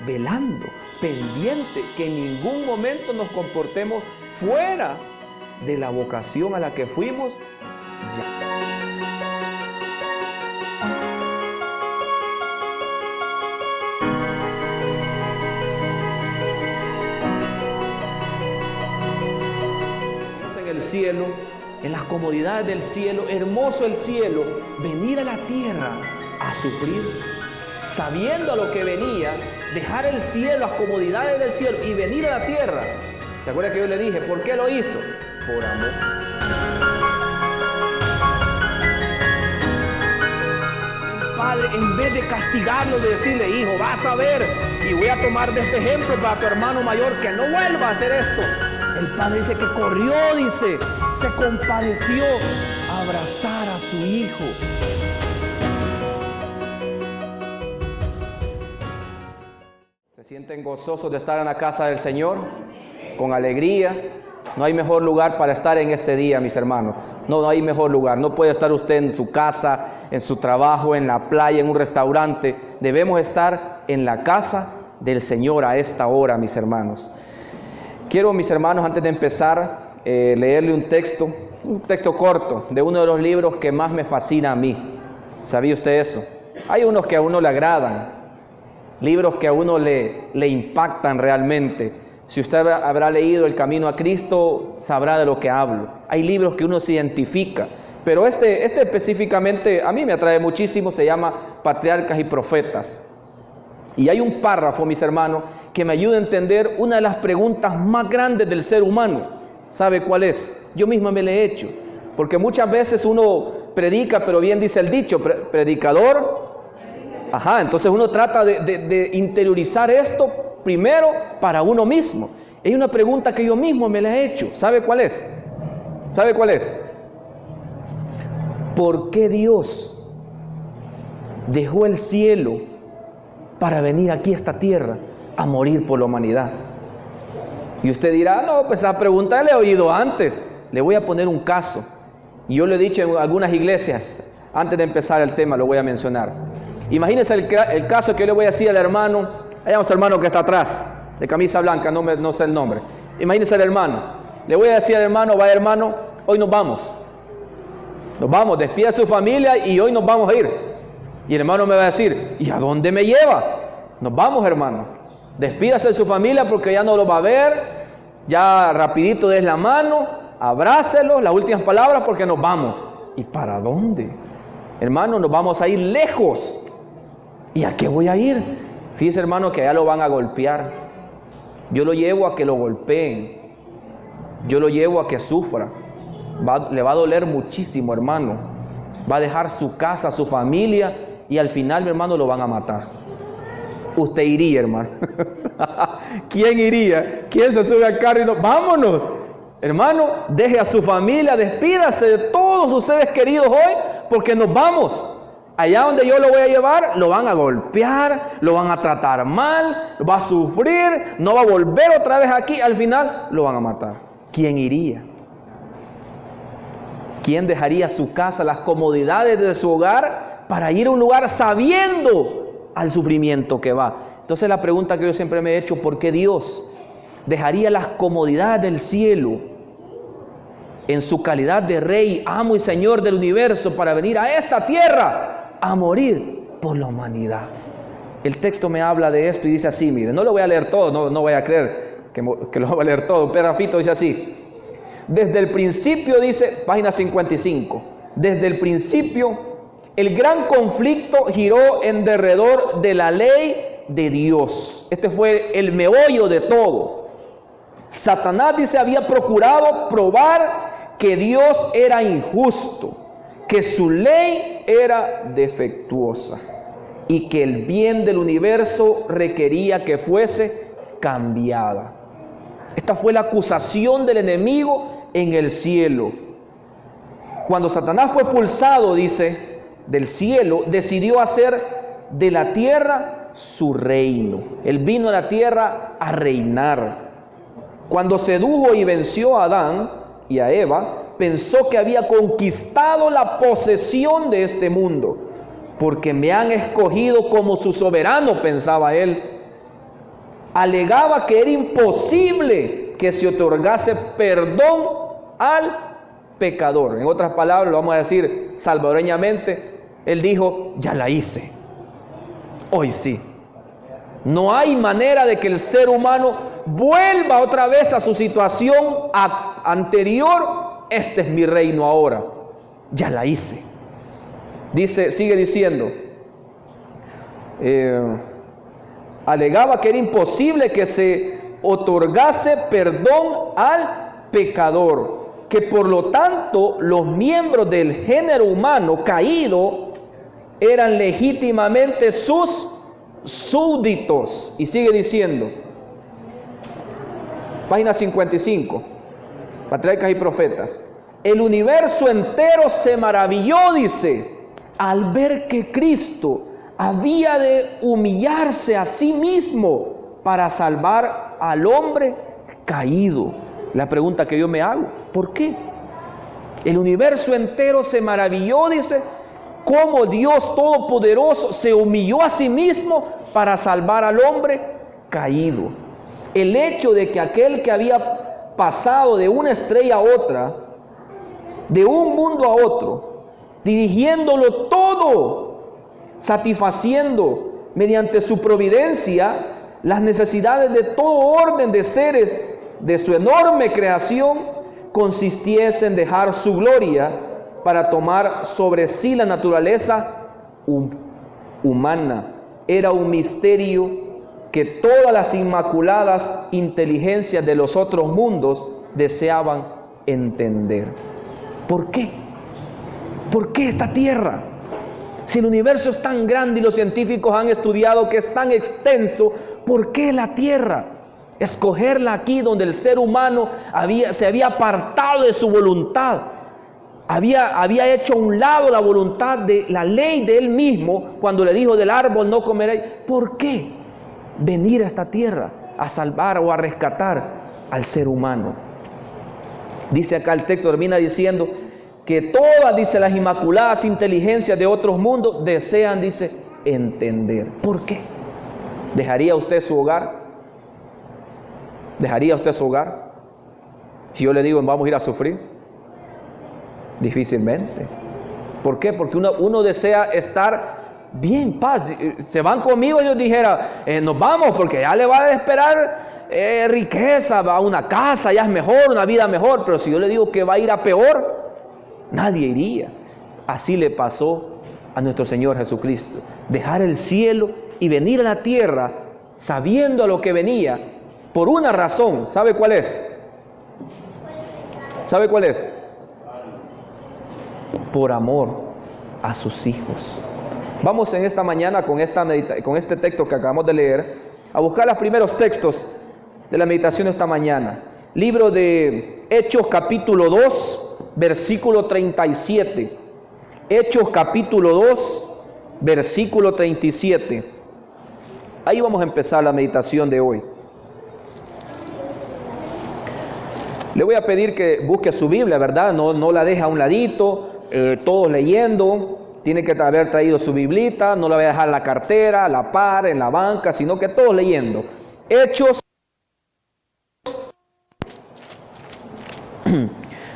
velando, pendiente, que en ningún momento nos comportemos fuera de la vocación a la que fuimos en el cielo, en las comodidades del cielo, hermoso el cielo, venir a la tierra a sufrir, sabiendo a lo que venía, dejar el cielo, las comodidades del cielo y venir a la tierra. ¿Se acuerda que yo le dije por qué lo hizo? Por amor. El padre, en vez de castigarlo, de decirle, hijo, vas a ver, y voy a tomar de este ejemplo para tu hermano mayor que no vuelva a hacer esto. El padre dice que corrió, dice, se compadeció a abrazar a su hijo. ¿Se sienten gozosos de estar en la casa del Señor? Con alegría. No hay mejor lugar para estar en este día, mis hermanos. No hay mejor lugar. No puede estar usted en su casa, en su trabajo, en la playa, en un restaurante. Debemos estar en la casa del Señor a esta hora, mis hermanos. Quiero, mis hermanos, antes de empezar, leerle un texto corto de uno de los libros que más me fascina a mí. ¿Sabía usted eso? Hay unos que a uno le agradan, libros que a uno le impactan realmente. Si usted habrá leído El Camino a Cristo, sabrá de lo que hablo. Hay libros que uno se identifica, pero este específicamente a mí me atrae muchísimo, se llama Patriarcas y Profetas. Y hay un párrafo, mis hermanos, que me ayuda a entender una de las preguntas más grandes del ser humano. ¿Sabe cuál es? Yo misma me la he hecho, porque muchas veces uno predica, pero bien dice el dicho, predicador. Entonces uno trata de interiorizar esto primero para uno mismo. Hay una pregunta que yo mismo me la he hecho. ¿Sabe cuál es? ¿Sabe cuál es? ¿Por qué Dios dejó el cielo para venir aquí a esta tierra a morir por la humanidad? Y usted dirá, no, pues esa pregunta la he oído antes. Le voy a poner un caso. Y yo lo he dicho en algunas iglesias. Antes de empezar el tema lo voy a mencionar. Imagínense el caso que yo le voy a decir al hermano. Allá nuestro hermano que está atrás, de camisa blanca, no sé el nombre. Imagínense al hermano. Le voy a decir al hermano, vaya hermano, hoy nos vamos. Nos vamos, despide a su familia y hoy nos vamos a ir. Y el hermano me va a decir, ¿y a dónde me lleva? Nos vamos, hermano. Despídase de su familia porque ya no lo va a ver. Ya rapidito des la mano, abrácelo, las últimas palabras porque nos vamos. ¿Y para dónde? Hermano, nos vamos a ir lejos. ¿Y a qué voy a ir? Fíjese, hermano, que allá lo van a golpear. Yo lo llevo a que lo golpeen. Yo lo llevo a que sufra. Le va a doler muchísimo, hermano. Va a dejar su casa, su familia, y al final, mi hermano, lo van a matar. Usted iría, hermano. ¿Quién iría? ¿Quién se sube al carro y nos vámonos? Hermano, deje a su familia, despídase de todos sus seres queridos hoy, porque nos vamos. Allá donde yo lo voy a llevar, lo van a golpear, lo van a tratar mal, va a sufrir, no va a volver otra vez aquí, al final lo van a matar. ¿Quién iría? ¿Quién dejaría su casa, las comodidades de su hogar para ir a un lugar sabiendo al sufrimiento que va? Entonces la pregunta que yo siempre me he hecho, ¿por qué Dios dejaría las comodidades del cielo en su calidad de Rey, Amo y Señor del universo para venir a esta tierra a morir por la humanidad? El texto me habla de esto y dice así, mire, no lo voy a leer todo, no voy a creer que lo voy a leer todo. Un pedacito dice así. Desde el principio, dice, página 55, desde el principio el gran conflicto giró en derredor de la ley de Dios. Este fue el meollo de todo. Satanás, dice, había procurado probar que Dios era injusto, que su ley era defectuosa y que el bien del universo requería que fuese cambiada. Esta fue la acusación del enemigo en el cielo. Cuando Satanás fue expulsado, dice, del cielo, decidió hacer de la tierra su reino. Él vino a la tierra a reinar. Cuando sedujo y venció a Adán y a Eva, pensó que había conquistado la posesión de este mundo, porque me han escogido como su soberano, pensaba él. alegaba que era imposible que se otorgase perdón al pecador. En otras palabras, lo vamos a decir salvadoreñamente, él dijo, ya la hice, hoy sí. No hay manera de que el ser humano vuelva otra vez a su situación anterior. Este es mi reino ahora, ya la hice. Dice, sigue diciendo, alegaba que era imposible que se otorgase perdón al pecador, que por lo tanto los miembros del género humano caído eran legítimamente sus súbditos. Y sigue diciendo, página 55, Patriarcas y Profetas, el universo entero se maravilló, dice, al ver que Cristo había de humillarse a sí mismo para salvar al hombre caído. La pregunta que yo me hago, ¿por qué? El universo entero se maravilló, dice, cómo Dios Todopoderoso se humilló a sí mismo para salvar al hombre caído. El hecho de que aquel que había pasado de una estrella a otra, de un mundo a otro, dirigiéndolo todo, satisfaciendo mediante su providencia las necesidades de todo orden de seres de su enorme creación, consistiese en dejar su gloria para tomar sobre sí la naturaleza humana. Era un misterio que todas las inmaculadas inteligencias de los otros mundos deseaban entender. ¿Por qué? ¿Por qué esta tierra? Si el universo es tan grande y los científicos han estudiado que es tan extenso, ¿por qué la tierra? Escogerla aquí donde el ser humano se había apartado de su voluntad, había hecho a un lado la voluntad de la ley de él mismo cuando le dijo del árbol no comeréis. ¿Por qué venir a esta tierra a salvar o a rescatar al ser humano? Dice acá el texto, termina diciendo que todas, dice, las inmaculadas inteligencias de otros mundos desean, dice, entender. ¿Por qué? ¿Dejaría usted su hogar? ¿Dejaría usted su hogar? Si yo le digo, vamos a ir a sufrir. Difícilmente. ¿Por qué? Porque uno desea estar bien, paz. Se van conmigo, ellos dijeran, nos vamos porque ya le va a esperar riqueza, va a una casa, ya es mejor, una vida mejor. Pero si yo le digo que va a ir a peor, nadie iría. Así le pasó a nuestro Señor Jesucristo. Dejar el cielo y venir a la tierra sabiendo a lo que venía por una razón. ¿Sabe cuál es? ¿Sabe cuál es? Por amor a sus hijos. Vamos en esta mañana con este texto que acabamos de leer a buscar los primeros textos de la meditación de esta mañana. Libro de Hechos capítulo 2, versículo 37. Hechos capítulo 2, versículo 37. Ahí vamos a empezar la meditación de hoy. Le voy a pedir que busque su Biblia, ¿verdad? No la deje a un ladito, todos leyendo. Tiene que haber traído su biblita, no la voy a dejar en la cartera, a la par, en la banca, sino que todos leyendo. Hechos.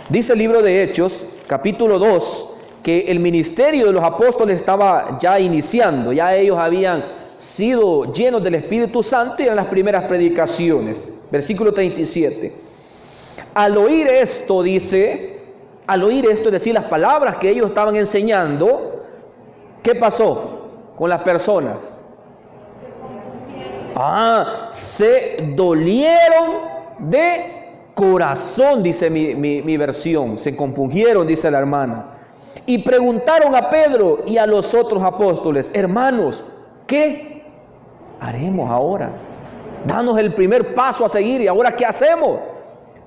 Dice el libro de Hechos, capítulo 2, que el ministerio de los apóstoles estaba ya iniciando, ya ellos habían sido llenos del Espíritu Santo y eran las primeras predicaciones. Versículo 37. Al oír esto, dice, es decir, las palabras que ellos estaban enseñando, ¿qué pasó con las personas? Se dolieron de corazón, dice mi versión. Se compungieron, dice la hermana. Y preguntaron a Pedro y a los otros apóstoles, hermanos, ¿qué haremos ahora? Danos el primer paso a seguir, ¿y ahora qué hacemos?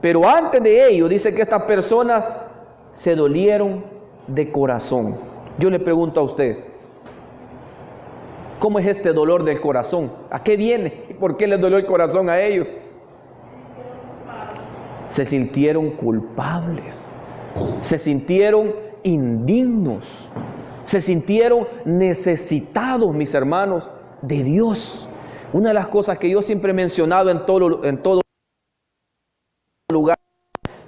Pero antes de ello, dice que estas personas se dolieron de corazón. Yo le pregunto a usted, ¿cómo es este dolor del corazón? ¿A qué viene? ¿Por qué les dolió el corazón a ellos? Se sintieron culpables, se sintieron indignos, se sintieron necesitados, mis hermanos, de Dios. Una de las cosas que yo siempre he mencionado en todo lugar,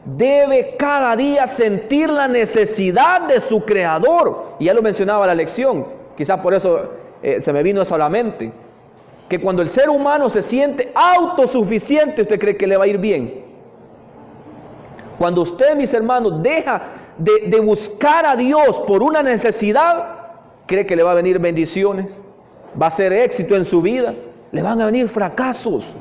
debe cada día sentir la necesidad de su Creador. Y ya lo mencionaba la lección, quizás por eso se me vino eso a la mente, que cuando el ser humano se siente autosuficiente, ¿usted cree que le va a ir bien? Cuando usted, mis hermanos, deja de buscar a Dios por una necesidad, ¿cree que le va a venir bendiciones? ¿Va a ser éxito en su vida? Le van a venir fracasos,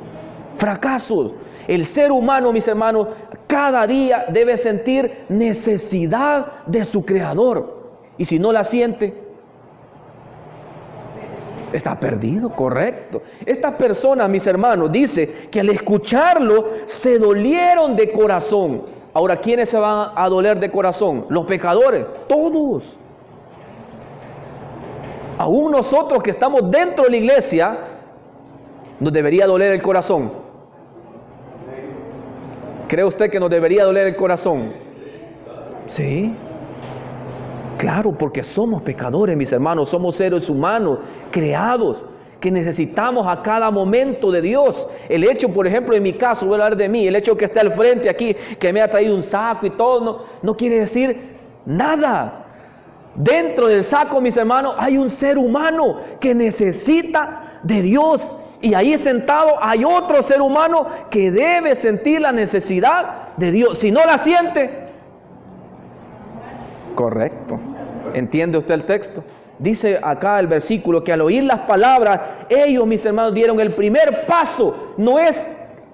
fracasos. El ser humano, mis hermanos, cada día debe sentir necesidad de su Creador. Y si no la siente, está perdido, correcto. Esta persona, mis hermanos, dice que al escucharlo se dolieron de corazón. Ahora, ¿quiénes se van a doler de corazón? Los pecadores, todos. Aún nosotros que estamos dentro de la iglesia, nos debería doler el corazón. ¿Cree usted que nos debería doler el corazón? Sí. Claro, porque somos pecadores, mis hermanos, somos seres humanos, creados, que necesitamos a cada momento de Dios. El hecho, por ejemplo, en mi caso, voy a hablar de mí, el hecho que esté al frente aquí, que me ha traído un saco y todo, no quiere decir nada. Dentro del saco, mis hermanos, hay un ser humano que necesita de Dios. Y ahí sentado hay otro ser humano que debe sentir la necesidad de Dios. Si no la siente, correcto. ¿Entiende usted el texto? Dice acá el versículo que al oír las palabras, ellos, mis hermanos, dieron el primer paso. No es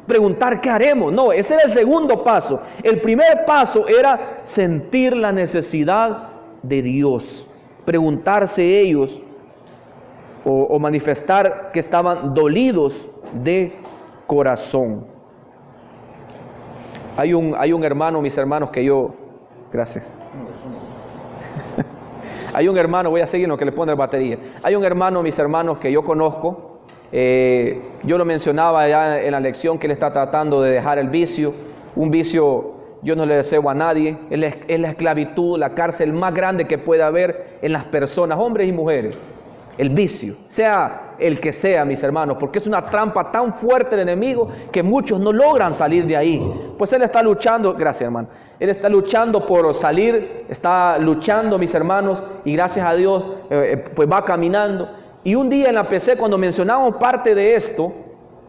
preguntar qué haremos, no, ese era el segundo paso. El primer paso era sentir la necesidad de Dios. Preguntarse ellos o manifestar que estaban dolidos de corazón. Hay un hermano, mis hermanos, que yo... Gracias. Hay un hermano, voy a seguir en lo que le pone batería. Hay un hermano, mis hermanos, que yo conozco. Yo lo mencionaba ya en la lección, que él está tratando de dejar el vicio. Un vicio, yo no le deseo a nadie. Es la esclavitud, la cárcel más grande que puede haber en las personas, hombres y mujeres. El vicio, sea el que sea, mis hermanos, porque es una trampa tan fuerte el enemigo que muchos no logran salir de ahí. Pues él está luchando, gracias hermano, él está luchando por salir, está luchando, mis hermanos, y gracias a Dios pues va caminando. Y un día en la PC, cuando mencionábamos parte de esto,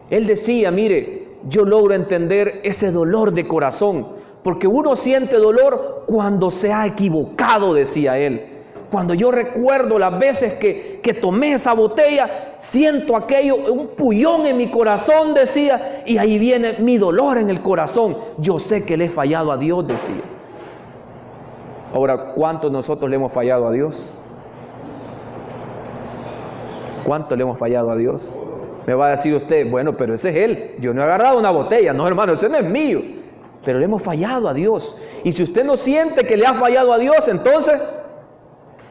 él decía, mire, yo logro entender ese dolor de corazón, porque uno siente dolor cuando se ha equivocado, decía él. Cuando yo recuerdo las veces que tomé esa botella, siento aquello, un puñón en mi corazón, decía, y ahí viene mi dolor en el corazón. Yo sé que le he fallado a Dios, decía. Ahora, ¿cuántos nosotros le hemos fallado a Dios? ¿Cuánto le hemos fallado a Dios? Me va a decir usted, bueno, pero ese es él. Yo no he agarrado una botella, no hermano, ese no es mío. Pero le hemos fallado a Dios. Y si usted no siente que le ha fallado a Dios, entonces...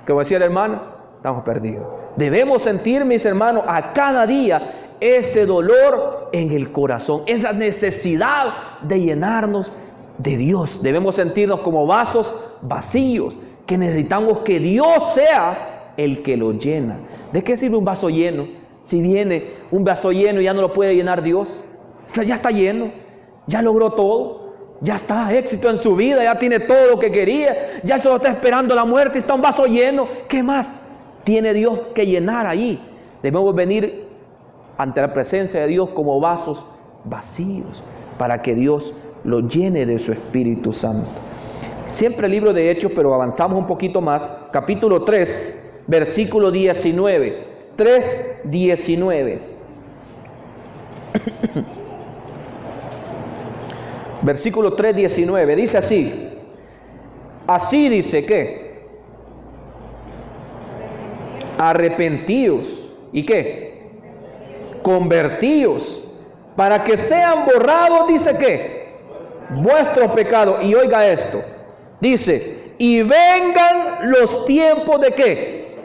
Como decía el hermano, estamos perdidos. Debemos sentir, mis hermanos, a cada día ese dolor en el corazón, esa necesidad de llenarnos de Dios. Debemos sentirnos como vasos vacíos, que necesitamos que Dios sea el que lo llena. ¿De qué sirve un vaso lleno? Si viene un vaso lleno y ya no lo puede llenar Dios, ya está lleno, ya logró todo. Ya está, éxito en su vida, ya tiene todo lo que quería, ya solo está esperando la muerte, está un vaso lleno. ¿Qué más tiene Dios que llenar ahí? Debemos venir ante la presencia de Dios como vasos vacíos, para que Dios lo llene de su Espíritu Santo. Siempre el libro de Hechos, pero avanzamos un poquito más, capítulo 3, versículo 19, 3:19. Versículo 3:19, dice así. Así dice que arrepentíos y qué, convertíos, para que sean borrados, dice que vuestros pecados. Y oiga esto, dice, y vengan los tiempos de qué,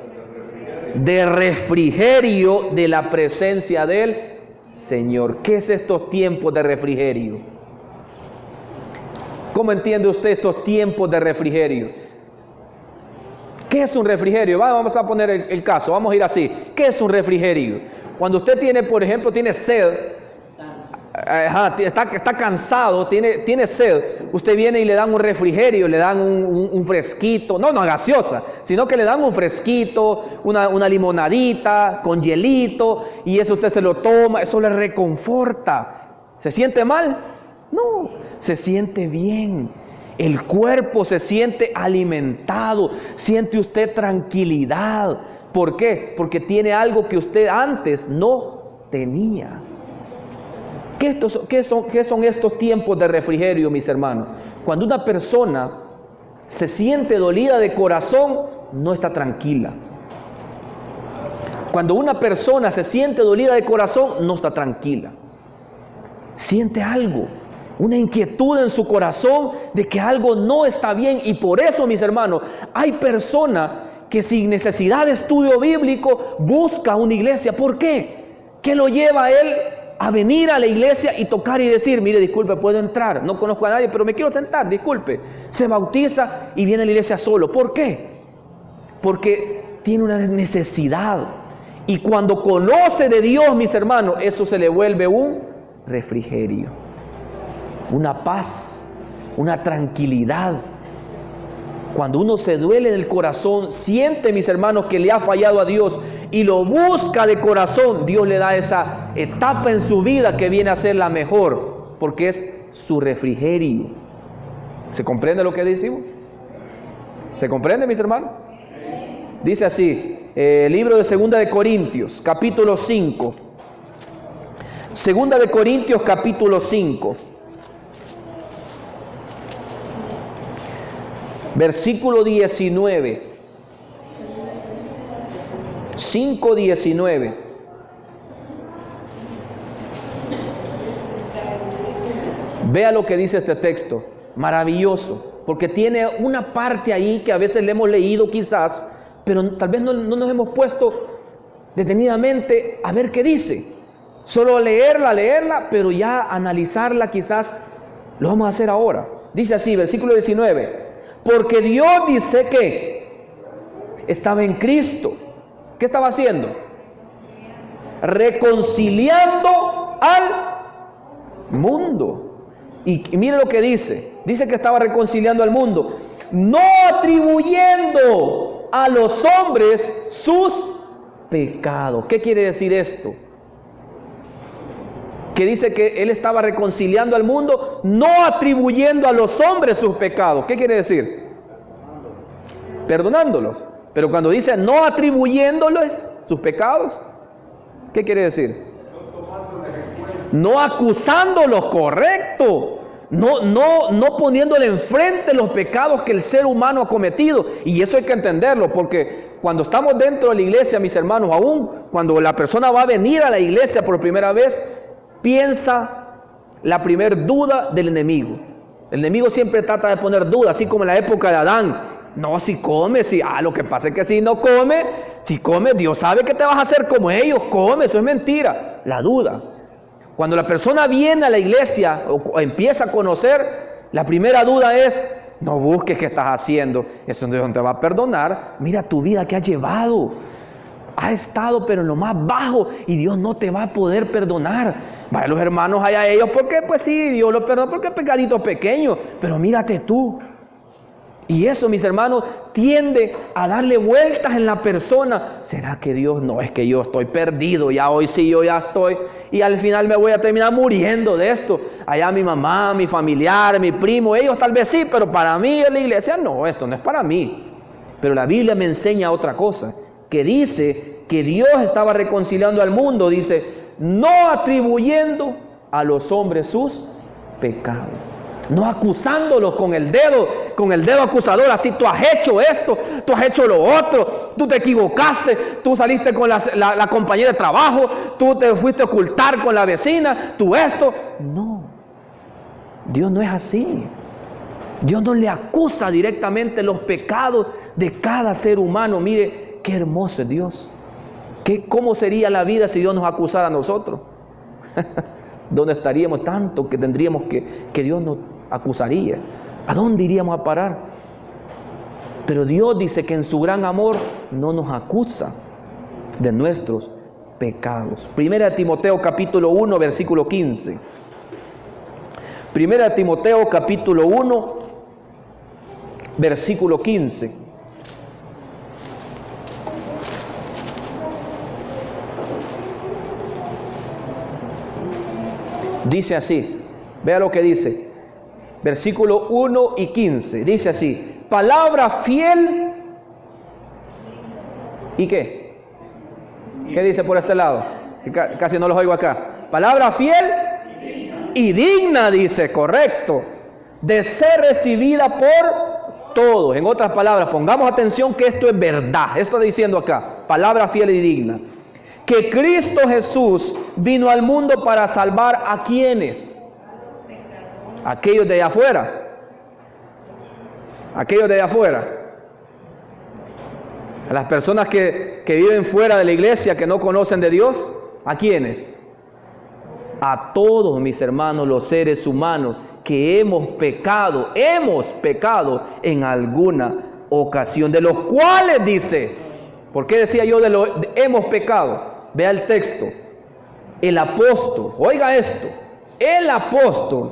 de refrigerio de la presencia del Señor. ¿Qué es estos tiempos de refrigerio? ¿Cómo entiende usted estos tiempos de refrigerio? ¿Qué es un refrigerio? Vamos a poner el caso, vamos a ir así. ¿Qué es un refrigerio? Cuando usted tiene, por ejemplo, tiene sed, está cansado, tiene sed, usted viene y le dan un refrigerio, le dan un fresquito, no gaseosa, sino que le dan un fresquito, una limonadita con hielito, y eso usted se lo toma, eso le reconforta. ¿Se siente mal? No, se siente bien. El cuerpo se siente alimentado, siente usted tranquilidad. ¿Por qué? Porque tiene algo que usted antes no tenía. ¿Qué son estos tiempos de refrigerio, mis hermanos? Cuando una persona se siente dolida de corazón, no está tranquila. Cuando una persona se siente dolida de corazón, no está tranquila. Siente algo, una inquietud en su corazón de que algo no está bien. Y por eso, mis hermanos, hay personas que sin necesidad de estudio bíblico busca una iglesia. ¿Por qué? ¿Qué lo lleva a él a venir a la iglesia y tocar y decir: mire, disculpe, puedo entrar, no conozco a nadie, pero me quiero sentar, disculpe? Se bautiza y viene a la iglesia solo. ¿Por qué? Porque tiene una necesidad. Y cuando conoce de Dios, mis hermanos, eso se le vuelve un refrigerio, una paz, una tranquilidad. Cuando uno se duele del corazón, siente, mis hermanos, que le ha fallado a Dios y lo busca de corazón, Dios le da esa etapa en su vida que viene a ser la mejor, porque es su refrigerio. ¿Se comprende lo que decimos? ¿Se comprende, mis hermanos? Dice así, libro de 2 de Corintios, capítulo 5. 2 de Corintios, capítulo 5. Versículo 19. 5:19. Vea lo que dice este texto, maravilloso, porque tiene una parte ahí que a veces le hemos leído quizás, pero tal vez no nos hemos puesto detenidamente a ver qué dice. Solo leerla, pero ya analizarla quizás lo vamos a hacer ahora. Dice así, versículo 19, porque Dios dice que estaba en Cristo. ¿Qué estaba haciendo? Reconciliando al mundo. Y mire lo que dice. Dice que estaba reconciliando al mundo, no atribuyendo a los hombres sus pecados. ¿Qué quiere decir esto? Que dice que Él estaba reconciliando al mundo, no atribuyendo a los hombres sus pecados. ¿Qué quiere decir? Perdonándolos. Pero cuando dice no atribuyéndoles sus pecados, ¿qué quiere decir? No acusándolos, correcto. No poniéndole enfrente los pecados que el ser humano ha cometido. Y eso hay que entenderlo, porque cuando estamos dentro de la iglesia, mis hermanos, aún cuando la persona va a venir a la iglesia por primera vez, piensa la primer duda del enemigo. El enemigo siempre trata de poner dudas, así como en la época de Adán. No, si come, lo que pasa es que si no come, si come, Dios sabe que te vas a hacer como ellos, come, eso es mentira. La duda. Cuando la persona viene a la iglesia o empieza a conocer, la primera duda es: no busques qué estás haciendo, eso Dios no te va a perdonar. Mira tu vida que has llevado, has estado pero en lo más bajo y Dios no te va a poder perdonar. Vaya los hermanos allá ellos, porque pues sí, Dios los perdona porque pecaditos pequeños, pero mírate tú. Y eso, mis hermanos, tiende a darle vueltas en la persona. ¿Será que Dios? No, es que yo estoy perdido, ya hoy sí yo ya estoy, y al final me voy a terminar muriendo de esto. Allá mi mamá, mi familiar, mi primo, ellos tal vez sí, pero para mí en la iglesia no, esto no es para mí. Pero la Biblia me enseña otra cosa, que dice que Dios estaba reconciliando al mundo, dice, no atribuyendo a los hombres sus pecados. No acusándolos con el dedo acusador, así: tú has hecho esto, tú has hecho lo otro, tú te equivocaste, tú saliste con la compañera de trabajo, tú te fuiste a ocultar con la vecina, tú esto. No, Dios no es así. Dios no le acusa directamente los pecados de cada ser humano. Mire, qué hermoso es Dios. ¿Cómo sería la vida si Dios nos acusara a nosotros? ¿Dónde estaríamos tanto que tendríamos que Dios nos acusaría? ¿A dónde iríamos a parar? Pero Dios dice que en su gran amor no nos acusa de nuestros pecados. Primera de Timoteo capítulo 1, versículo 15. Primera de Timoteo capítulo 1, versículo 15. Dice así, vea lo que dice, versículo 1 y 15, dice así: palabra fiel, ¿y qué? ¿Qué dice por este lado? Casi no los oigo acá. Palabra fiel y digna, dice, correcto, de ser recibida por todos. En otras palabras, pongamos atención que esto es verdad. Esto está diciendo acá, palabra fiel y digna. Que Cristo Jesús vino al mundo para salvar a quienes, aquellos de allá afuera, aquellos de allá afuera, a las personas que viven fuera de la iglesia, que no conocen de Dios. ¿A quiénes? A todos, mis hermanos, los seres humanos que hemos pecado en alguna ocasión, de los cuales dice, ¿por qué decía yo hemos pecado? Vea el texto, el apóstol, oiga esto, el apóstol,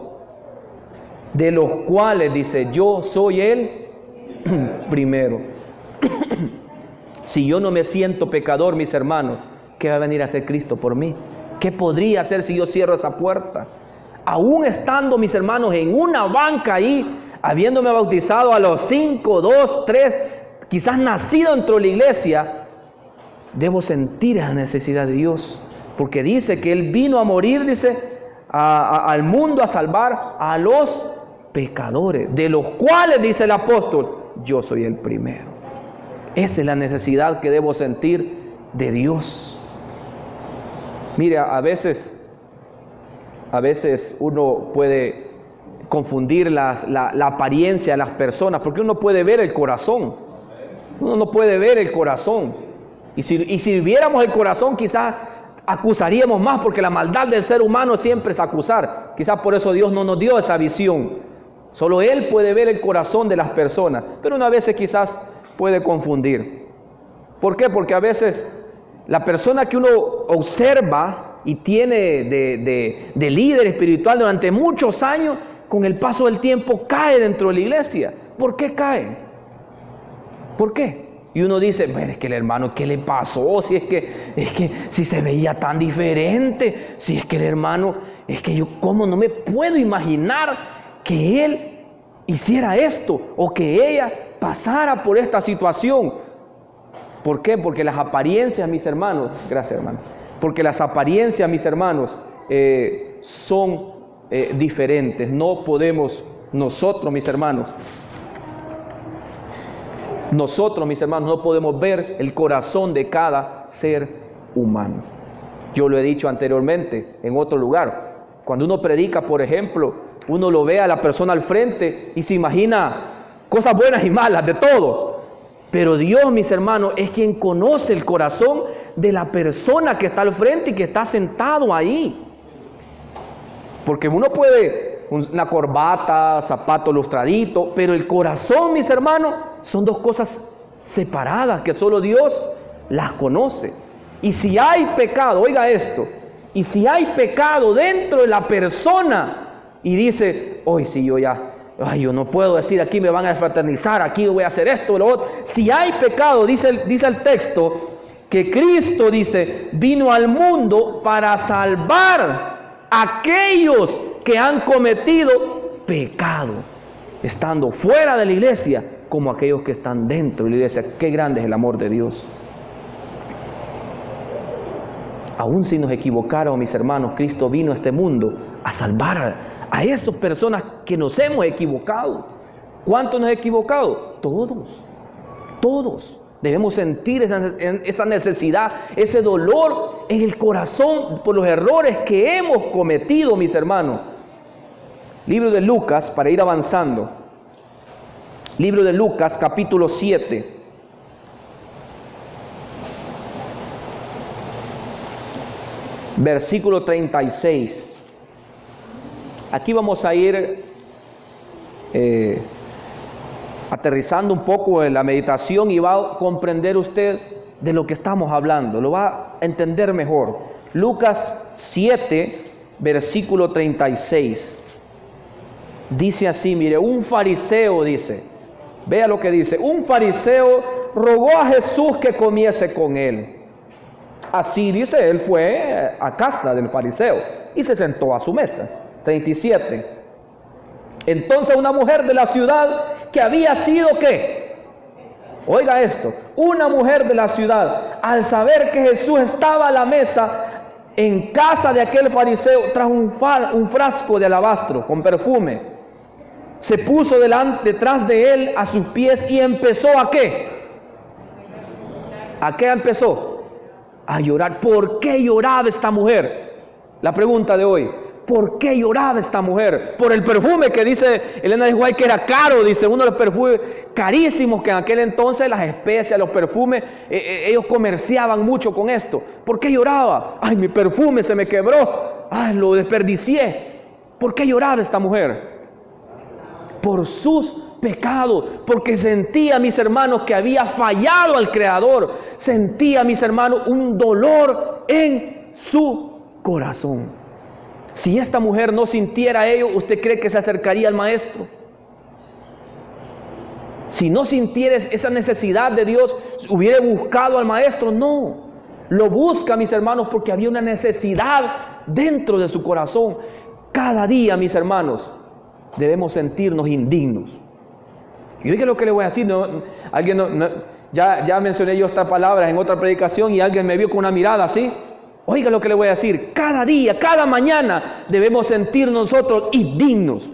de los cuales dice, yo soy el primero. Si yo no me siento pecador, mis hermanos, ¿qué va a venir a hacer Cristo por mí? ¿Qué podría hacer si yo cierro esa puerta? Aún estando, mis hermanos, en una banca ahí, habiéndome bautizado a los 5, 2, 3, quizás nacido dentro de la iglesia, debo sentir esa necesidad de Dios, porque dice que Él vino a morir, dice, al mundo a salvar a los pecadores, de los cuales, dice el apóstol, yo soy el primero. Esa es la necesidad que debo sentir de Dios. Mire, a veces uno puede confundir la apariencia de las personas, porque uno puede ver el corazón. Uno no puede ver el corazón. Y si viéramos el corazón, quizás acusaríamos más, porque la maldad del ser humano siempre es acusar. Quizás por eso Dios no nos dio esa visión. Solo Él puede ver el corazón de las personas, pero una vez quizás puede confundir. ¿Por qué? Porque a veces la persona que uno observa y tiene de líder espiritual durante muchos años, con el paso del tiempo cae dentro de la iglesia. ¿Por qué cae? ¿Por qué? Y uno dice, bueno, es que el hermano, ¿qué le pasó? Si es que si se veía tan diferente, si es que el hermano, es que yo cómo no me puedo imaginar que él hiciera esto o que ella pasara por esta situación. ¿Por qué? Porque las apariencias, mis hermanos, gracias hermano, porque las apariencias, mis hermanos, son diferentes. No podemos nosotros, mis hermanos, no podemos ver el corazón de cada ser humano. Yo lo he dicho anteriormente en otro lugar. Cuando uno predica, por ejemplo, uno lo ve a la persona al frente y se imagina cosas buenas y malas, de todo. Pero Dios, mis hermanos, es quien conoce el corazón de la persona que está al frente y que está sentado ahí. Porque uno puede una corbata, zapato lustradito, pero el corazón, mis hermanos, son dos cosas separadas que solo Dios las conoce. Y si hay pecado, oiga esto, y si hay pecado dentro de la persona y dice, hoy si yo ya, yo no puedo decir, aquí me van a fraternizar, aquí voy a hacer esto o lo otro. Si hay pecado, dice el texto, que Cristo, dice, vino al mundo para salvar a aquellos que han cometido pecado, estando fuera de la iglesia, como aquellos que están dentro de la iglesia. Qué grande es el amor de Dios. Aún si nos equivocáramos, mis hermanos, Cristo vino a este mundo a salvar a esas personas que nos hemos equivocado. ¿Cuántos nos hemos equivocado? Todos. Debemos sentir esa necesidad, ese dolor en el corazón por los errores que hemos cometido, mis hermanos. Libro de Lucas, para ir avanzando. Libro de Lucas, capítulo 7. Versículo 36. Aquí vamos a ir aterrizando un poco en la meditación y va a comprender usted de lo que estamos hablando, lo va a entender mejor. Lucas 7, versículo 36. Dice así, mire, un fariseo dice, vea lo que dice, un fariseo rogó a Jesús que comiese con él. Así dice, él fue a casa del fariseo y se sentó a su mesa. 37. Entonces una mujer de la ciudad que había sido, ¿qué? Oiga esto, una mujer de la ciudad, al saber que Jesús estaba a la mesa en casa de aquel fariseo, trajo un frasco de alabastro con perfume, se puso detrás de él a sus pies y empezó ¿a qué? ¿A qué empezó? A llorar. ¿Por qué lloraba esta mujer? La pregunta de hoy. ¿Por qué lloraba esta mujer? Por el perfume que dice Elena de White que era caro, dice uno de los perfumes carísimos que en aquel entonces las especias, los perfumes, ellos comerciaban mucho con esto. ¿Por qué lloraba? Ay, mi perfume se me quebró, ay, lo desperdicié. ¿Por qué lloraba esta mujer? Por sus pecados, porque sentía, mis hermanos, que había fallado al Creador. Sentía, mis hermanos, un dolor en su corazón. Si esta mujer no sintiera ello, ¿usted cree que se acercaría al maestro? Si no sintiera esa necesidad de Dios, ¿hubiera buscado al maestro? No. Lo busca, mis hermanos, porque había una necesidad dentro de su corazón. Cada día, mis hermanos, debemos sentirnos indignos. Y oiga lo que le voy a decir. Ya mencioné yo estas palabras en otra predicación y alguien me vio con una mirada así. Oiga lo que le voy a decir, cada día, cada mañana debemos sentir nosotros indignos,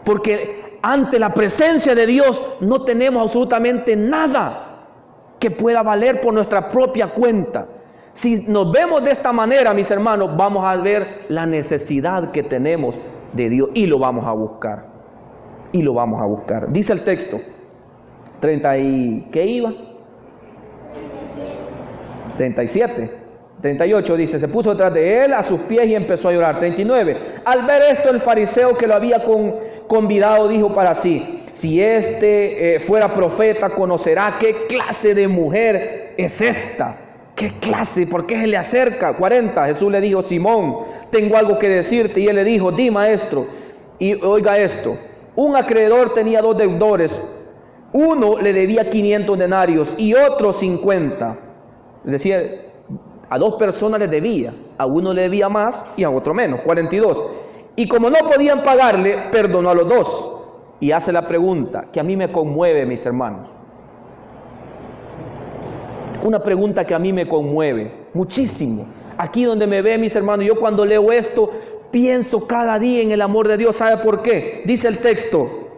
porque ante la presencia de Dios no tenemos absolutamente nada que pueda valer por nuestra propia cuenta. Si nos vemos de esta manera, mis hermanos, vamos a ver la necesidad que tenemos de Dios y lo vamos a buscar, y lo vamos a buscar. Dice el texto, 30 y ¿qué iba? 37. 38 dice, se puso detrás de él a sus pies y empezó a llorar. 39, al ver esto el fariseo que lo había convidado dijo para sí, si este fuera profeta conocerá qué clase de mujer es esta. ¿Qué clase? ¿Por qué se le acerca? 40, Jesús le dijo, Simón, tengo algo que decirte. Y él le dijo, di maestro. Y oiga esto, un acreedor tenía dos deudores, uno le debía 500 denarios y otro 50. Es decir, a dos personas les debía, a uno le debía más y a otro menos. 42. Y como no podían pagarle, perdonó a los dos. Y hace la pregunta que a mí me conmueve, mis hermanos. Una pregunta que a mí me conmueve muchísimo. Aquí donde me ve, mis hermanos, yo cuando leo esto, pienso cada día en el amor de Dios. ¿Sabe por qué? Dice el texto,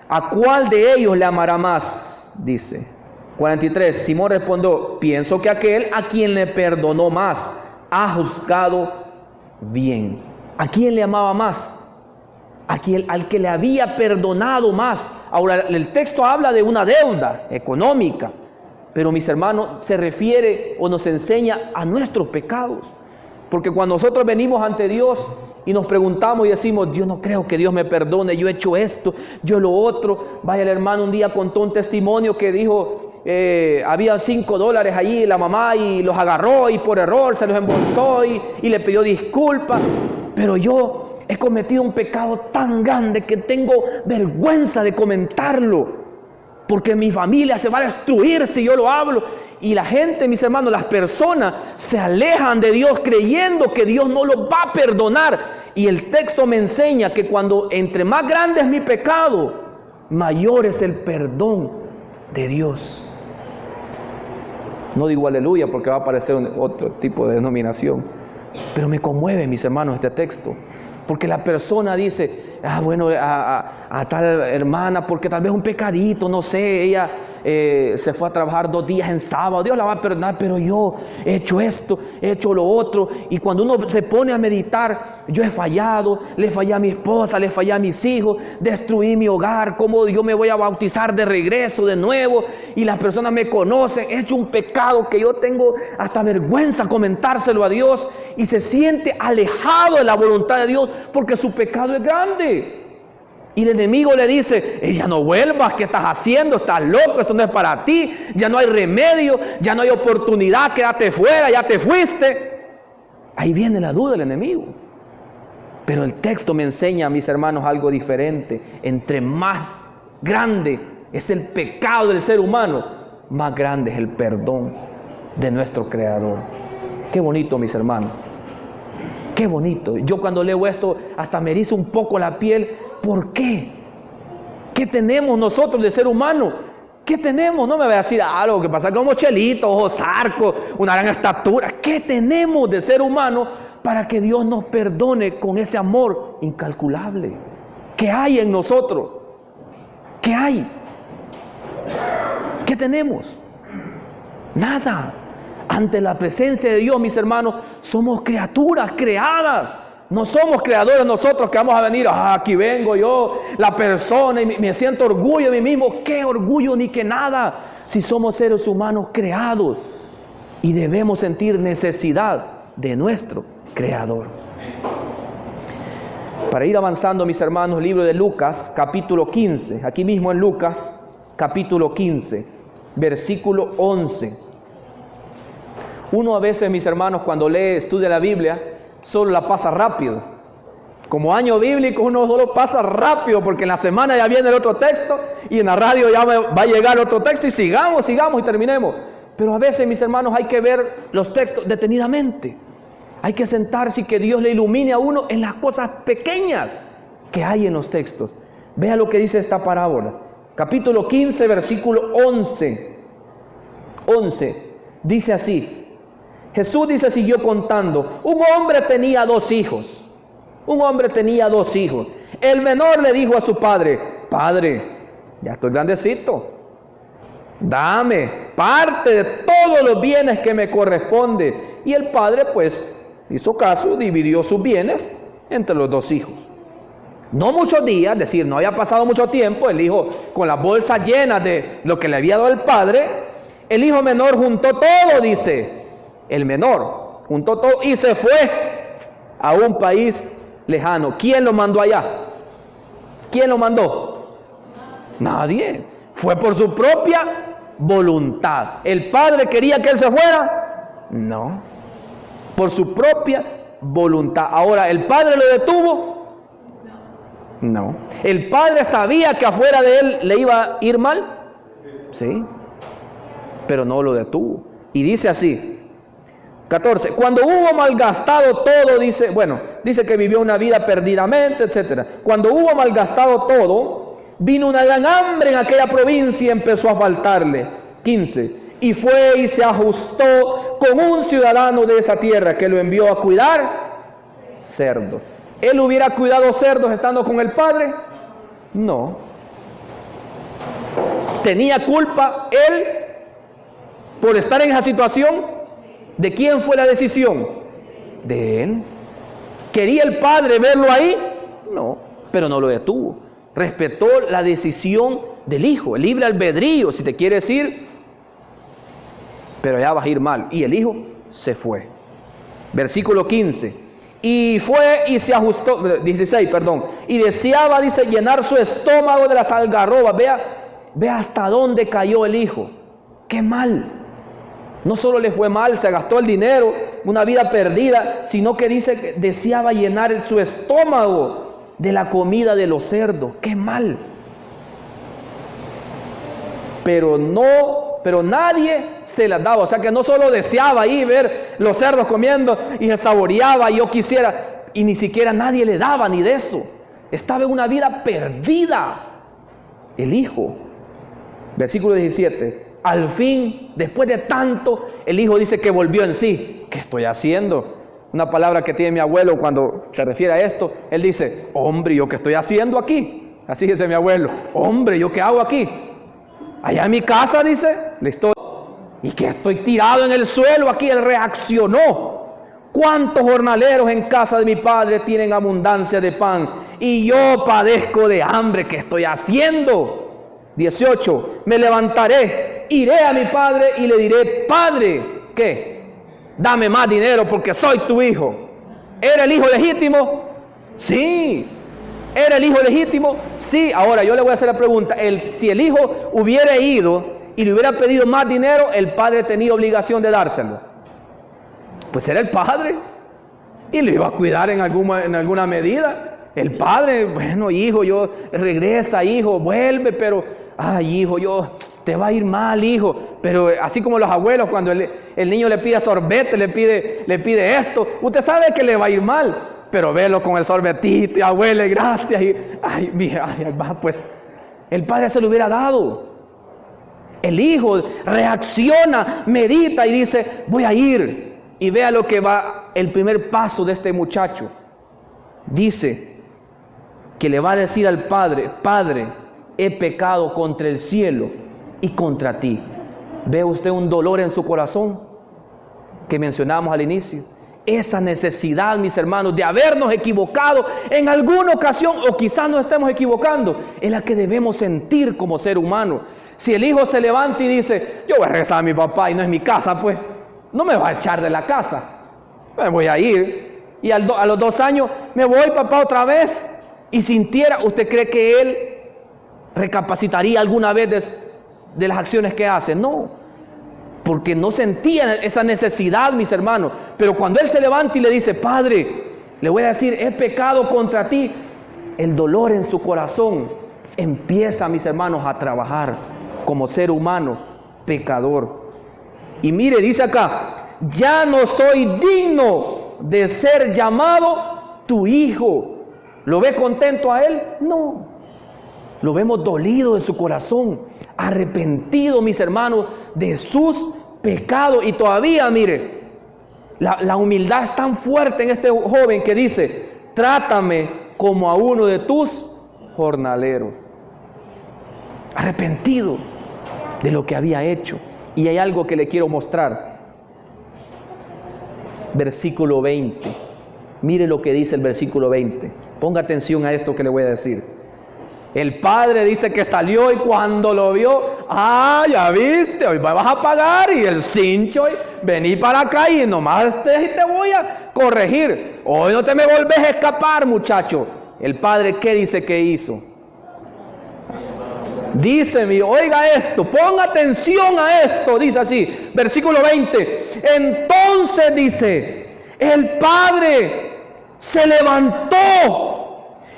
¿a cuál de ellos le amará más? Dice 43, Simón respondió, pienso que aquel a quien le perdonó más ha juzgado bien. ¿A quién le amaba más? Al que le había perdonado más. Ahora, el texto habla de una deuda económica, pero mis hermanos, se refiere o nos enseña a nuestros pecados. Porque cuando nosotros venimos ante Dios y nos preguntamos y decimos, yo no creo que Dios me perdone, yo he hecho esto, yo lo otro. Vaya, el hermano un día contó un testimonio que dijo, había $5 allí la mamá y los agarró y por error se los embolsó y le pidió disculpas. Pero yo he cometido un pecado tan grande que tengo vergüenza de comentarlo, porque mi familia se va a destruir si yo lo hablo. Y la gente, mis hermanos, las personas se alejan de Dios creyendo que Dios no los va a perdonar. Y el texto me enseña que cuando entre más grande es mi pecado, mayor es el perdón de Dios. No digo aleluya porque va a aparecer otro tipo de denominación, pero me conmueve, mis hermanos, este texto. Porque la persona dice, bueno, a tal hermana, porque tal vez un pecadito, no sé, ella se fue a trabajar 2 días en sábado, Dios la va a perdonar, pero yo he hecho esto, he hecho lo otro. Y cuando uno se pone a meditar, yo he fallado, le fallé a mi esposa, le fallé a mis hijos, destruí mi hogar, cómo yo me voy a bautizar de regreso, de nuevo, y las personas me conocen, he hecho un pecado que yo tengo hasta vergüenza comentárselo a Dios, y se siente alejado de la voluntad de Dios porque su pecado es grande. Y el enemigo le dice, ya no vuelvas, ¿qué estás haciendo? Estás loco, esto no es para ti, ya no hay remedio, ya no hay oportunidad, quédate fuera, ya te fuiste. Ahí viene la duda del enemigo. Pero el texto me enseña, mis hermanos, algo diferente. Entre más grande es el pecado del ser humano, más grande es el perdón de nuestro Creador. Qué bonito, mis hermanos. Qué bonito. Yo cuando leo esto hasta me eriza un poco la piel. ¿Por qué? ¿Qué tenemos nosotros de ser humano? ¿Qué tenemos? No me voy a decir algo que pasa como Chelito, ojos zarcos, una gran estatura. ¿Qué tenemos de ser humano para que Dios nos perdone con ese amor incalculable? ¿Qué hay en nosotros? ¿Qué hay? ¿Qué tenemos? Nada. Ante la presencia de Dios, mis hermanos, somos criaturas creadas. No somos creadores nosotros que vamos a venir, aquí vengo yo, la persona, y me siento orgullo de mí mismo. ¿Qué orgullo ni qué nada? Si somos seres humanos creados y debemos sentir necesidad de nuestro Creador. Para ir avanzando, mis hermanos, libro de Lucas, capítulo 15, aquí mismo en Lucas, capítulo 15, versículo 11. Uno a veces, mis hermanos, cuando estudia la Biblia, solo la pasa rápido. Como año bíblico uno solo pasa rápido porque en la semana ya viene el otro texto y en la radio ya va a llegar otro texto y sigamos y terminemos. Pero a veces, mis hermanos, hay que ver los textos detenidamente. Hay que sentarse y que Dios le ilumine a uno en las cosas pequeñas que hay en los textos. Vea lo que dice esta parábola. Capítulo 15, versículo 11. 11. Dice así. Jesús dice, siguió contando, un hombre tenía dos hijos. Un hombre tenía dos hijos. El menor le dijo a su padre, Padre, ya estoy grandecito, dame parte de todos los bienes que me corresponde. Y el padre pues hizo caso, dividió sus bienes entre los dos hijos. No muchos días, es decir, no había pasado mucho tiempo, el hijo con las bolsas llenas de lo que le había dado el padre, el hijo menor juntó todo, dice. El menor juntó todo y se fue a un país lejano. ¿Quién lo mandó allá? ¿Quién lo mandó? Nadie. Fue por su propia voluntad. ¿El padre quería que él se fuera? No. Por su propia voluntad. Ahora, ¿el padre lo detuvo? No. ¿El padre sabía que afuera de él le iba a ir mal? Sí. Pero no lo detuvo. Y dice así. 14. Cuando hubo malgastado todo, dice que vivió una vida perdidamente, etc. Cuando hubo malgastado todo, vino una gran hambre en aquella provincia y empezó a faltarle. 15. Y fue y se ajustó con un ciudadano de esa tierra que lo envió a cuidar cerdos. ¿Él hubiera cuidado cerdos estando con el padre? No. ¿Tenía culpa él por estar en esa situación? ¿De quién fue la decisión? De él. ¿Quería el padre verlo ahí? No, pero no lo detuvo. Respetó la decisión del hijo, el libre albedrío, si te quieres ir, pero ya vas a ir mal. Y el hijo se fue. Versículo 15. Y fue y se ajustó, 16, perdón. Y deseaba, dice, llenar su estómago de las algarrobas. Vea hasta dónde cayó el hijo. ¡Qué mal! No solo le fue mal, se gastó el dinero, una vida perdida, sino que dice que deseaba llenar su estómago de la comida de los cerdos. ¡Qué mal! Pero nadie se las daba. O sea que no solo deseaba ahí ver los cerdos comiendo y se saboreaba, yo quisiera, y ni siquiera nadie le daba ni de eso. Estaba en una vida perdida. El hijo. Versículo 17. Al fin, después de tanto, el hijo dice que volvió en sí. ¿Qué estoy haciendo? Una palabra que tiene mi abuelo cuando se refiere a esto. Él dice, hombre, ¿yo qué estoy haciendo aquí? Así dice mi abuelo. Hombre, ¿yo qué hago aquí? Allá en mi casa, dice, le estoy. Y que estoy tirado en el suelo aquí. Él reaccionó. ¿Cuántos jornaleros en casa de mi padre tienen abundancia de pan? Y yo padezco de hambre. ¿Qué estoy haciendo? 18. Me levantaré, iré a mi padre y le diré, Padre, ¿qué? Dame más dinero porque soy tu hijo. ¿Era el hijo legítimo? Sí. ¿Era el hijo legítimo? Sí. Ahora yo le voy a hacer la pregunta. Si el hijo hubiera ido y le hubiera pedido más dinero, el padre tenía obligación de dárselo. Pues era el padre y le iba a cuidar en alguna medida. El padre, bueno, hijo, regresa, hijo, vuelve, pero, ay, hijo, te va a ir mal, hijo. Pero así como los abuelos, cuando el niño le pide sorbete, le pide esto, usted sabe que le va a ir mal, pero velo con el sorbetito y abuelo, gracias. Y, pues el padre se lo hubiera dado. El hijo reacciona, medita y dice, voy a ir. Y vea lo que va, el primer paso de este muchacho. Dice que le va a decir al padre, Padre, he pecado contra el cielo y contra ti. ¿Ve usted un dolor en su corazón que mencionamos al inicio? Esa necesidad, mis hermanos, de habernos equivocado en alguna ocasión, o quizás no estemos equivocando, es la que debemos sentir como ser humano. Si el hijo se levanta y dice, yo voy a regresar a mi papá y no es mi casa, pues no me va a echar de la casa, me voy a ir. Y a los 2 años, me voy, papá, otra vez. Y sintiera, ¿usted cree que él recapacitaría alguna vez de las acciones que hace? No, porque no sentía esa necesidad, mis hermanos. Pero cuando él se levanta y le dice, Padre, le voy a decir, he pecado contra ti, el dolor en su corazón empieza, mis hermanos, a trabajar como ser humano pecador. Y mire, dice acá, ya no soy digno de ser llamado tu hijo. ¿Lo ve contento a él? No. Lo vemos dolido en su corazón, arrepentido, mis hermanos, de sus pecados. Y todavía, mire, la humildad es tan fuerte en este joven que dice, trátame como a uno de tus jornaleros. Arrepentido de lo que había hecho. Y hay algo que le quiero mostrar. Versículo 20. Mire lo que dice el versículo 20. Ponga atención a esto que le voy a decir. El padre dice que salió y cuando lo vio, ya viste, hoy vas a pagar y el cincho, vení para acá y nomás te voy a corregir. Hoy no te me volvés a escapar, muchacho. El padre, ¿qué dice que hizo? Dice, mire, oiga esto, ponga atención a esto, dice así, versículo 20. Entonces dice, el padre se levantó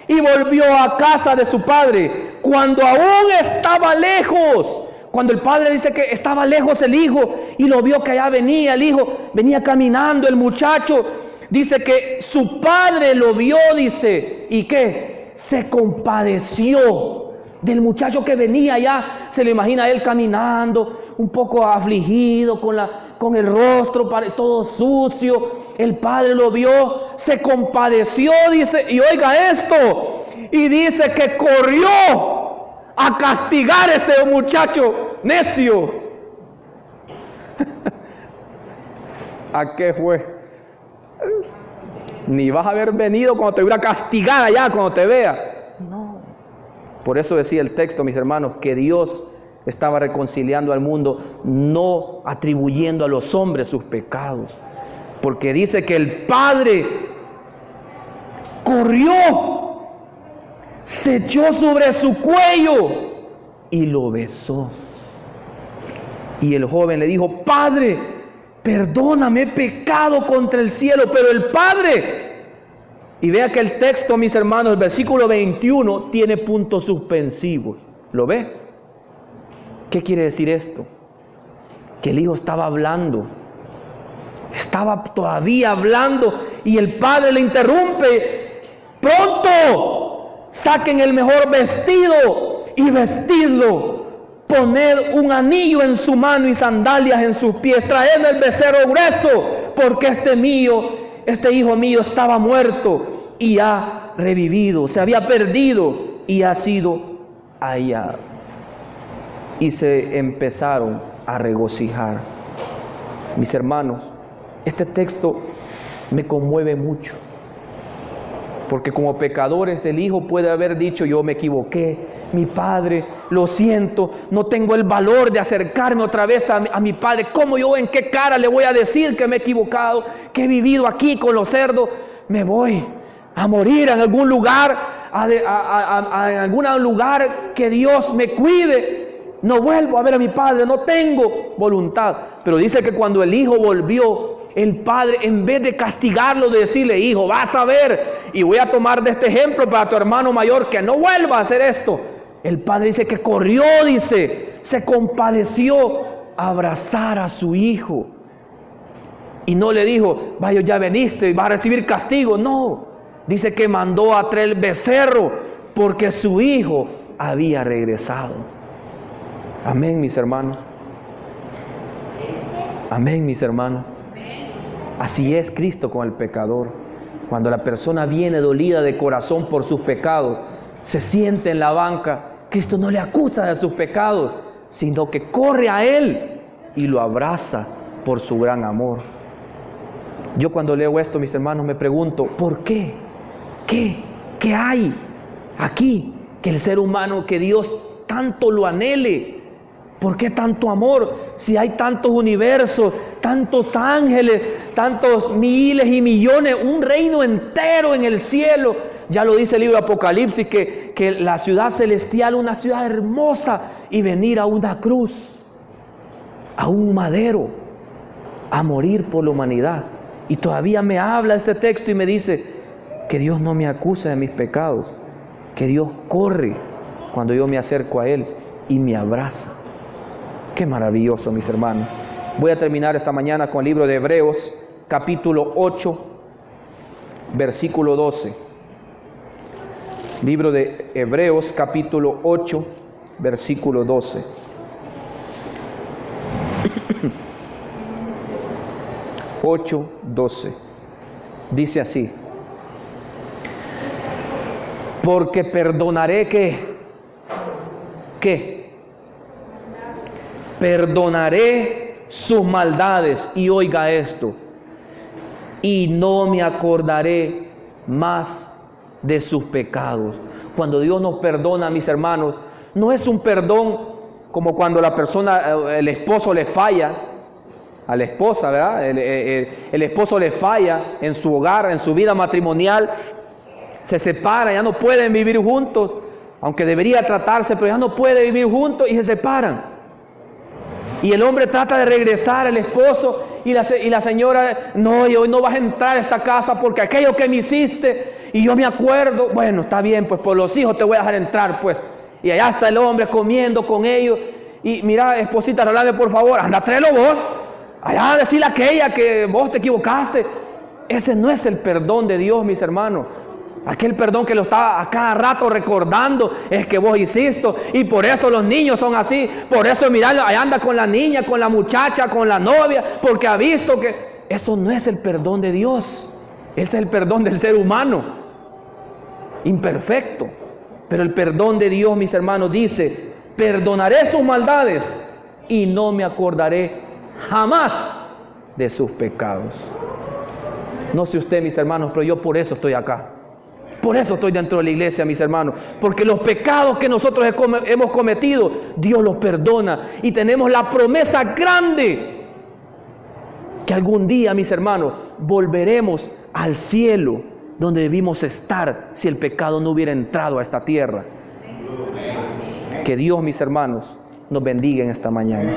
y volvió a casa de su padre cuando aún estaba lejos. Cuando el padre dice que estaba lejos el hijo y lo vio que allá venía el hijo, venía caminando el muchacho, dice que su padre lo vio, dice, ¿y qué? Se compadeció del muchacho que venía allá. Se le imagina a él caminando un poco afligido, con el rostro todo sucio. El padre lo vio, se compadeció, dice, y oiga esto, y dice que corrió a castigar a ese muchacho necio. ¿A qué fue? Ni vas a haber venido cuando te hubiera a castigar allá, cuando te vea. No. Por eso decía el texto, mis hermanos, que Dios estaba reconciliando al mundo, no atribuyendo a los hombres sus pecados. Porque dice que el padre corrió, se echó sobre su cuello y lo besó. Y el joven le dijo, Padre, perdóname, he pecado contra el cielo. Pero el padre, y vea que el texto, mis hermanos, el versículo 21 tiene puntos suspensivos. ¿Lo ve? ¿Qué quiere decir esto? Que el hijo estaba hablando. Estaba todavía hablando y el padre le interrumpe. Pronto, saquen el mejor vestido y vestidlo. Poned un anillo en su mano y sandalias en sus pies. Traed el becerro grueso, porque este hijo mío estaba muerto y ha revivido. Se había perdido y ha sido hallado. Y se empezaron a regocijar. Mis hermanos, este texto me conmueve mucho, porque como pecadores el hijo puede haber dicho, yo me equivoqué, mi padre, lo siento, no tengo el valor de acercarme otra vez a mi padre. ¿Cómo yo, en qué cara le voy a decir que me he equivocado, que he vivido aquí con los cerdos? Me voy a morir en algún lugar, a algún lugar que Dios me cuide. No vuelvo a ver a mi padre, no tengo voluntad. Pero dice que cuando el hijo volvió, el padre, en vez de castigarlo, de decirle: hijo, vas a ver, y voy a tomar de este ejemplo para tu hermano mayor, que no vuelva a hacer esto. El padre dice que corrió, dice, se compadeció a abrazar a su hijo. Y no le dijo: vaya, ya veniste y vas a recibir castigo. No, dice que mandó a traer el becerro porque su hijo había regresado. Amén, mis hermanos. Amén, mis hermanos. Así es Cristo con el pecador. Cuando la persona viene dolida de corazón por sus pecados, se siente en la banca, Cristo no le acusa de sus pecados, sino que corre a Él y lo abraza por su gran amor. Yo cuando leo esto, mis hermanos, me pregunto: ¿por qué? ¿Qué hay aquí que el ser humano, que Dios tanto lo anhele? ¿Por qué tanto amor? Si hay tantos universos, tantos ángeles, tantos miles y millones, un reino entero en el cielo. Ya lo dice el libro de Apocalipsis, que la ciudad celestial, una ciudad hermosa, y venir a una cruz, a un madero, a morir por la humanidad. Y todavía me habla este texto y me dice que Dios no me acusa de mis pecados, que Dios corre cuando yo me acerco a Él y me abraza. Qué maravilloso, mis hermanos. Voy a terminar esta mañana con el libro de Hebreos, capítulo 8, versículo 12. Libro de Hebreos, capítulo 8, versículo 12. Ocho, 12. Dice así: porque perdonaré ¿qué? Perdonaré sus maldades. Y oiga esto: y no me acordaré más de sus pecados. Cuando Dios nos perdona, mis hermanos, no es un perdón como cuando la persona, el esposo le falla a la esposa, ¿verdad? El esposo le falla en su hogar, en su vida matrimonial, se separa, ya no pueden vivir juntos, aunque debería tratarse, pero ya no pueden vivir juntos y se separan. Y el hombre trata de regresar, el esposo, y la señora: no, y hoy no vas a entrar a esta casa porque aquello que me hiciste, y yo me acuerdo. Bueno, está bien, pues por los hijos te voy a dejar entrar, pues. Y allá está el hombre comiendo con ellos, y mira, esposita, arreglame por favor, anda, tráelo vos, allá a decirle a aquella que vos te equivocaste. Ese no es el perdón de Dios, mis hermanos. Aquel perdón que lo está a cada rato recordando es que vos hiciste, y por eso los niños son así. Por eso mirá, ahí anda con la niña, con la muchacha, con la novia, porque ha visto que... Eso no es el perdón de Dios. Ese es el perdón del ser humano, imperfecto. Pero el perdón de Dios, mis hermanos, dice: perdonaré sus maldades y no me acordaré jamás de sus pecados. No sé usted, mis hermanos, pero yo por eso estoy acá. Por eso estoy dentro de la iglesia, mis hermanos, porque los pecados que nosotros hemos cometido, Dios los perdona, y tenemos la promesa grande que algún día, mis hermanos, volveremos al cielo donde debimos estar si el pecado no hubiera entrado a esta tierra. Que Dios, mis hermanos, nos bendiga en esta mañana.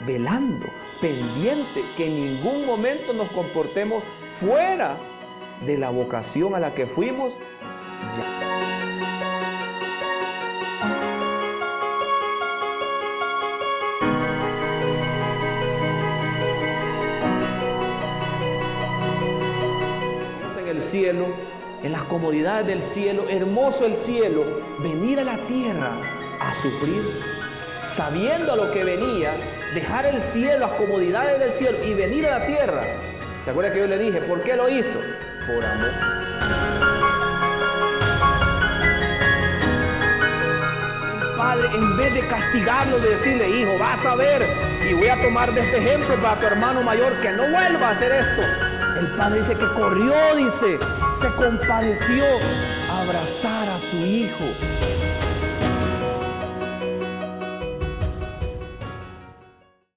Velando, pendiente, que en ningún momento nos comportemos fuera de la vocación a la que fuimos. En el cielo, en las comodidades del cielo, hermoso el cielo, venir a la tierra a sufrir, sabiendo a lo que venía, dejar el cielo, las comodidades del cielo y venir a la tierra. ¿Se acuerda que yo le dije por qué lo hizo? Por amor. El Padre, en vez de castigarlo, de decirle: hijo, vas a ver, y voy a tomar de este ejemplo para tu hermano mayor que no vuelva a hacer esto. El Padre dice que corrió, dice, se compadeció a abrazar a su hijo.